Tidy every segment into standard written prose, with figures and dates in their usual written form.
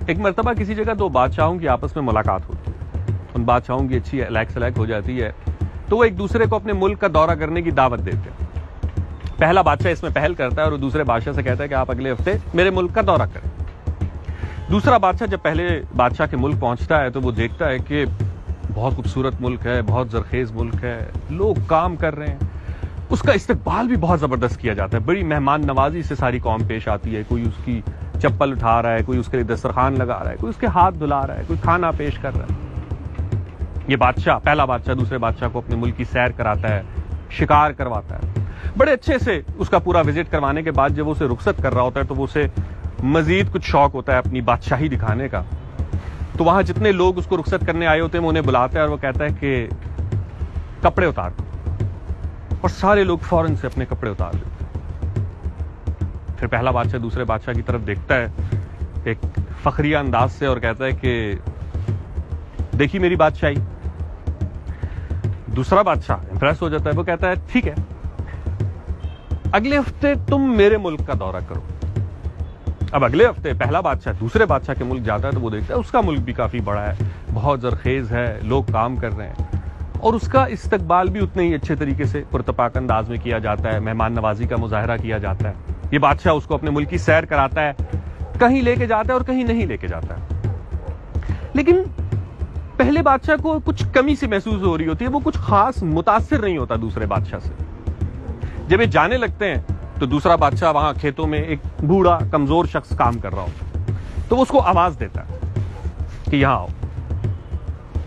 ایک مرتبہ کسی جگہ دو بادشاہوں کی آپس میں ملاقات ہوتی ہے، ان بادشاہوں کی اچھی لیک سلیک ہو جاتی ہے تو وہ ایک دوسرے کو اپنے ملک کا دورہ کرنے کی دعوت دیتے ہیں۔ پہلا بادشاہ اس میں پہل کرتا ہے اور دوسرے بادشاہ سے کہتا ہے کہ آپ اگلے ہفتے میرے ملک کا دورہ کریں۔ دوسرا بادشاہ جب پہلے بادشاہ کے ملک پہنچتا ہے تو وہ دیکھتا ہے کہ بہت خوبصورت ملک ہے، بہت زرخیز ملک ہے، لوگ کام کر رہے ہیں، اس کا استقبال بھی بہت زبردست کیا جاتا ہے، بڑی مہمان نوازی سے ساری قوم پیش آتی ہے، کوئی اس کی چپل اٹھا رہا ہے، کوئی اس کے لیے دسترخوان لگا رہا ہے، کوئی اس کے ہاتھ دھلا رہا ہے، کوئی کھانا پیش کر رہا ہے۔ یہ بادشاہ، پہلا بادشاہ دوسرے بادشاہ کو اپنے ملک کی سیر کراتا ہے، شکار کرواتا ہے، بڑے اچھے سے اس کا پورا وزٹ کروانے کے بعد جب وہ اسے رخصت کر رہا ہوتا ہے تو وہ اسے مزید کچھ شوق ہوتا ہے اپنی بادشاہی دکھانے کا، تو وہاں جتنے لوگ اس کو رخصت کرنے آئے ہوتے ہیں وہ انہیں بلاتا ہے اور وہ کہتا ہے کہ کپڑے اتار دو، اور سارے لوگ فوراً سے اپنے کپڑے اتار دیتے ہیں۔ پھر پہلا بادشاہ دوسرے بادشاہ کی طرف دیکھتا ہے ایک فخریہ انداز سے اور کہتا ہے کہ دیکھی میری بادشاہی۔ دوسرا بادشاہ امپریس ہو جاتا ہے، وہ کہتا ہے ٹھیک ہے، اگلے ہفتے تم میرے ملک کا دورہ کرو۔ اب اگلے ہفتے پہلا بادشاہ دوسرے بادشاہ کے ملک جاتا ہے تو وہ دیکھتا ہے اس کا ملک بھی کافی بڑا ہے، بہت زرخیز ہے، لوگ کام کر رہے ہیں، اور اس کا استقبال بھی اتنے ہی اچھے طریقے سے پرتپاک انداز میں کیا جاتا ہے، مہمان نوازی کا مظاہرہ کیا جاتا ہے۔ یہ بادشاہ اس کو اپنے ملک کی سیر کراتا ہے، کہیں لے کے جاتا ہے اور کہیں نہیں لے کے جاتا ہے، لیکن پہلے بادشاہ کو کچھ کمی سی محسوس ہو رہی ہوتی ہے، وہ کچھ خاص متاثر نہیں ہوتا دوسرے بادشاہ سے۔ جب یہ جانے لگتے ہیں تو دوسرا بادشاہ وہاں کھیتوں میں ایک بوڑھا کمزور شخص کام کر رہا ہوتا ہے، تو وہ اس کو آواز دیتا ہے کہ یہاں آؤ۔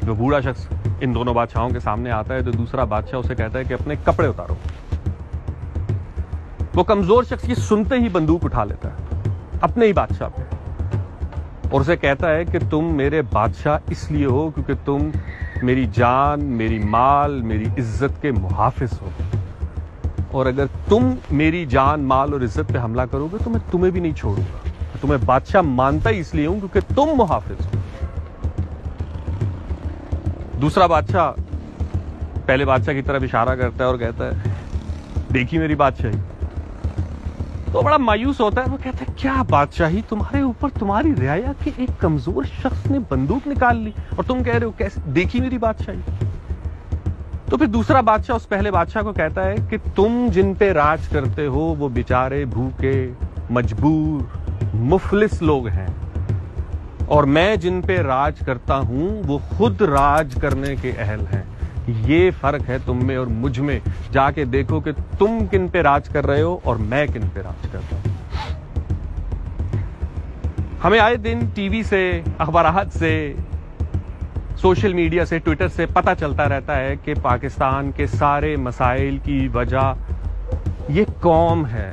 جو بوڑھا شخص ان دونوں بادشاہوں کے سامنے آتا ہے تو دوسرا بادشاہ اسے کہتا ہے کہ اپنے کپڑے اتارو۔ وہ کمزور شخص یہ سنتے ہی بندوق اٹھا لیتا ہے اپنے ہی بادشاہ پہ اور اسے کہتا ہے کہ تم میرے بادشاہ اس لیے ہو کیونکہ تم میری جان، میری مال، میری عزت کے محافظ ہو، اور اگر تم میری جان، مال اور عزت پہ حملہ کرو گے تو میں تمہیں بھی نہیں چھوڑوں گا۔ تمہیں بادشاہ مانتا ہی اس لیے ہوں کیونکہ تم محافظ ہو۔ دوسرا بادشاہ پہلے بادشاہ کی طرف اشارہ کرتا ہے اور کہتا ہے دیکھی میری بادشاہی۔ تو بڑا مایوس ہوتا ہے، وہ کہتا ہے کیا بادشاہی، تمہارے اوپر تمہاری رعایا کے ایک کمزور شخص نے بندوق نکال لی اور تم کہہ رہے ہو کیسے دیکھی میری بادشاہی۔ تو پھر دوسرا بادشاہ اس پہلے بادشاہ کو کہتا ہے کہ تم جن پہ راج کرتے ہو وہ بیچارے بھوکے، مجبور، مفلس لوگ ہیں، اور میں جن پہ راج کرتا ہوں وہ خود راج کرنے کے اہل ہیں۔ یہ فرق ہے تم میں اور مجھ میں، جا کے دیکھو کہ تم کن پہ راج کر رہے ہو اور میں کن پہ راج کرتا ہوں۔ ہمیں آئے دن ٹی وی سے، اخبارات سے، سوشل میڈیا سے، ٹویٹر سے پتہ چلتا رہتا ہے کہ پاکستان کے سارے مسائل کی وجہ یہ قوم ہے،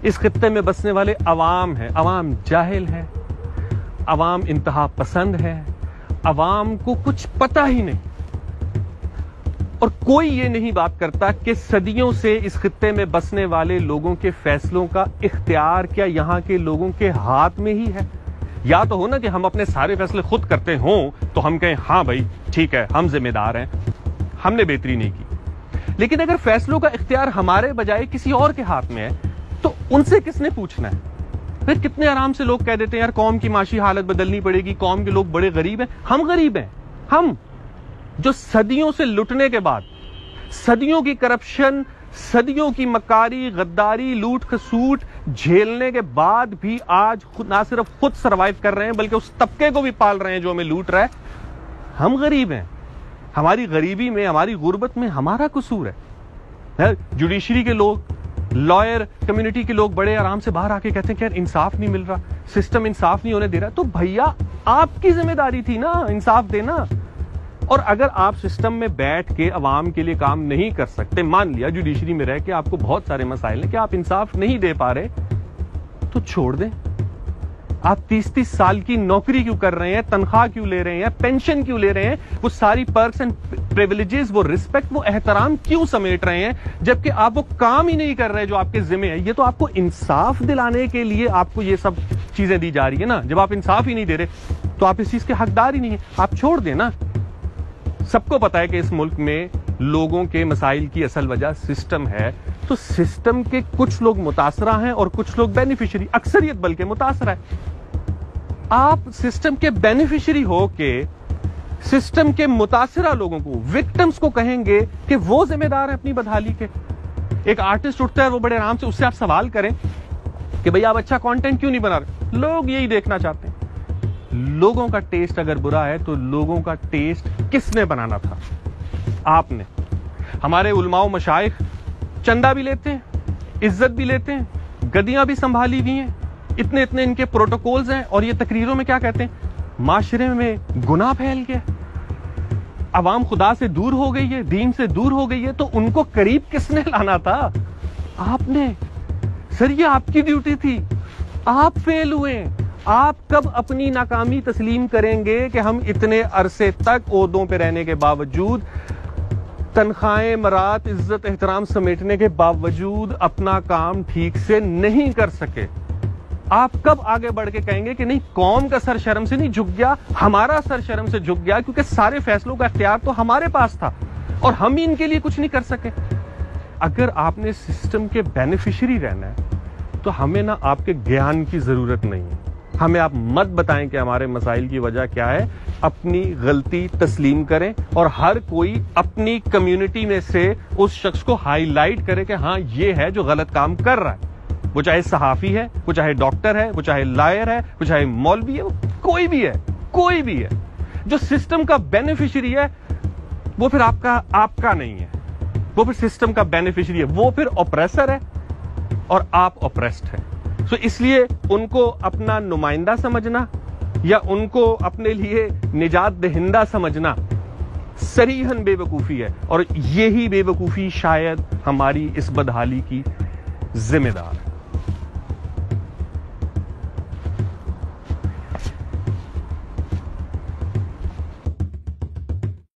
اس خطے میں بسنے والے عوام ہیں۔ عوام جاہل ہے، عوام انتہا پسند ہے، عوام کو کچھ پتہ ہی نہیں، اور کوئی یہ نہیں بات کرتا کہ صدیوں سے اس خطے میں بسنے والے لوگوں کے فیصلوں کا اختیار کیا یہاں کے لوگوں کے ہاتھ میں ہی ہے۔ یا تو ہو نا کہ ہم اپنے سارے فیصلے خود کرتے ہوں تو ہم کہیں ہاں بھائی ٹھیک ہے، ہم ذمہ دار ہیں، ہم نے بہتری نہیں کی، لیکن اگر فیصلوں کا اختیار ہمارے بجائے کسی اور کے ہاتھ میں ہے تو ان سے کس نے پوچھنا ہے؟ پھر کتنے آرام سے لوگ کہہ دیتے ہیں یار قوم کی معاشی حالت بدلنی پڑے گی، قوم کے لوگ بڑے غریب ہیں۔ ہم غریب ہیں، ہم جو صدیوں سے لٹنے کے بعد، صدیوں کی کرپشن، صدیوں کی مکاری، غداری، لوٹ کھسوٹ جھیلنے کے بعد بھی آج نہ صرف خود سروائیو کر رہے ہیں بلکہ اس طبقے کو بھی پال رہے ہیں جو ہمیں لوٹ رہا ہے۔ ہم غریب ہیں، ہماری غریبی میں، ہماری غربت میں ہمارا قصور ہے۔ جوڈیشری کے لوگ، لائر کمیونٹی کے لوگ بڑے آرام سے باہر آ کے کہتے ہیں کہ یار انصاف نہیں مل رہا، سسٹم انصاف نہیں ہونے دے رہا، تو بھیا آپ کی ذمہ داری تھی نا انصاف دینا۔ اور اگر آپ سسٹم میں بیٹھ کے عوام کے لیے کام نہیں کر سکتے، مان لیا جوڈیشری میں رہ کے آپ کو بہت سارے مسائل ہیں کہ آپ انصاف نہیں دے پا رہے، تو چھوڑ دیں۔ آپ 30 سال کی نوکری کیوں کر رہے ہیں، تنخواہ کیوں لے رہے ہیں، پینشن کیوں لے رہے ہیں، وہ ساری پرکس اینڈ پریویلیجز، وہ رسپیکٹ، وہ احترام کیوں سمیٹ رہے ہیں جبکہ آپ وہ کام ہی نہیں کر رہے جو آپ کے ذمہ ہے؟ یہ تو آپ کو انصاف دلانے کے لیے آپ کو یہ سب چیزیں دی جا رہی ہے نا۔ جب آپ انصاف ہی نہیں دے رہے تو آپ اس چیز کے حقدار ہی نہیں ہیں، آپ چھوڑ دیں نا۔ سب کو پتا ہے کہ اس ملک میں لوگوں کے مسائل کی اصل وجہ سسٹم ہے، تو سسٹم کے کچھ لوگ متاثرہ ہیں اور کچھ لوگ بینیفیشری، اکثریت بلکہ متاثرہ ہے۔ آپ سسٹم کے بینیفیشری ہو کے سسٹم کے متاثرہ لوگوں کو، وکٹمز کو کہیں گے کہ وہ ذمہ دار ہیں اپنی بدحالی کے. ایک آرٹسٹ اٹھتا ہے وہ بڑے آرام سے اس سے آپ سوال کریں کہ بھئی آپ اچھا کانٹینٹ کیوں نہیں بنا رہے؟ لوگ یہی دیکھنا چاہتے ہیں. لوگوں کا ٹیسٹ اگر برا ہے تو لوگوں کا ٹیسٹ کس نے بنانا تھا؟ آپ نے. ہمارے علماء و مشائخ چندہ بھی لیتے ہیں، عزت بھی لیتے ہیں، گدیاں بھی سنبھالی ہوئی ہیں، اتنے ان کے پروٹوکولز ہیں، اور یہ تقریروں میں کیا کہتے ہیں؟ معاشرے میں گناہ پھیل گیا، عوام خدا سے دور ہو گئی ہے، دین سے دور ہو گئی ہے، تو ان کو قریب کس نے لانا تھا؟ آپ نے. سر یہ آپ کی ڈیوٹی تھی، آپ فیل ہوئے. آپ کب اپنی ناکامی تسلیم کریں گے کہ ہم اتنے عرصے تک عہدوں پہ رہنے کے باوجود، تنخواہیں، مرات، عزت، احترام سمیٹنے کے باوجود اپنا کام ٹھیک سے نہیں کر سکے؟ آپ کب آگے بڑھ کے کہیں گے کہ نہیں قوم کا سر شرم سے نہیں جھک گیا، ہمارا سر شرم سے جھک گیا کیونکہ سارے فیصلوں کا اختیار تو ہمارے پاس تھا اور ہم ہی ان کے لیے کچھ نہیں کر سکے؟ اگر آپ نے سسٹم کے بینیفیشری رہنا ہے تو ہمیں نہ آپ کے گیان کی ضرورت نہیں ہے. ہمیں آپ مت بتائیں کہ ہمارے مسائل کی وجہ کیا ہے. اپنی غلطی تسلیم کریں اور ہر کوئی اپنی کمیونٹی میں سے اس شخص کو ہائی لائٹ کرے کہ ہاں یہ ہے جو غلط کام کر رہا ہے. وہ چاہے صحافی ہے، وہ چاہے ڈاکٹر ہے، وہ چاہے لائر ہے، وہ چاہے مولوی ہے، وہ کوئی بھی ہے. جو سسٹم کا بینیفیشری ہے وہ پھر آپ کا نہیں ہے، وہ پھر سسٹم کا بینیفیشری ہے، وہ پھر اوپریسر ہے اور آپ اوپریسڈ ہیں. سو اس لیے ان کو اپنا نمائندہ سمجھنا یا ان کو اپنے لیے نجات دہندہ سمجھنا صریحاً بے وقوفی ہے، اور یہی بے وقوفی شاید ہماری اس بدحالی کی ذمہ دار ہے.